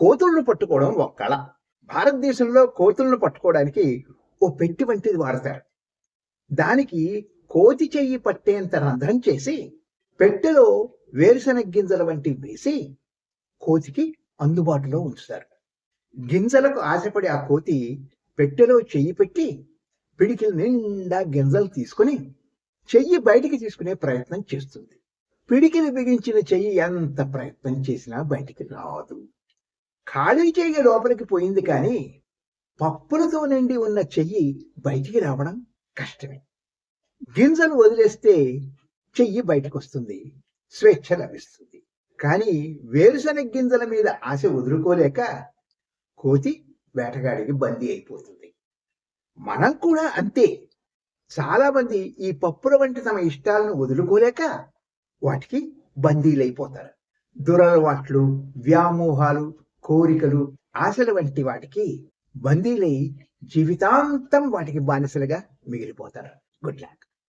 కోతులను పట్టుకోవడం ఒక కళ. భారతదేశంలో కోతులను పట్టుకోవడానికి ఓ పెట్టి వంటిది వాడతారు. దానికి కోతి చెయ్యి పట్టేంత రంధ్రం చేసి పెట్టెలో వేరుశనగ గింజల వంటివి వేసి కోతికి అందుబాటులో ఉంచుతారు. గింజలకు ఆశపడి ఆ కోతి పెట్టెలో చెయ్యి పెట్టి పిడికిల నిండా గింజలు తీసుకుని చెయ్యి బయటికి తీసుకునే ప్రయత్నం చేస్తుంది. పిడికిలి బిగించిన చెయ్యి ఎంత ప్రయత్నం చేసినా బయటికి రాదు. ఖాళీ చెయ్యి లోపలికి పోయింది కానీ పప్పులతో నిండి ఉన్న చెయ్యి బయటికి రావడం కష్టమే. గింజలు వదిలేస్తే చెయ్యి బయటకు వస్తుంది, స్వేచ్ఛ లభిస్తుంది. కానీ వేరుశనగ గింజల మీద ఆశ వదులుకోలేక కోతి వేటగాడికి బందీ అయిపోతుంది. మనం కూడా అంతే. చాలా మంది ఈ పప్పుల వంటి తమ ఇష్టాలను వదులుకోలేక వాటికి బందీలైపోతారు. దురలవాట్లు, వ్యామోహాలు, కోరికలు, ఆశల వంటి వాటికి బందీలై జీవితాంతం వాటికి బానిసలుగా మిగిలిపోతారు. Good luck.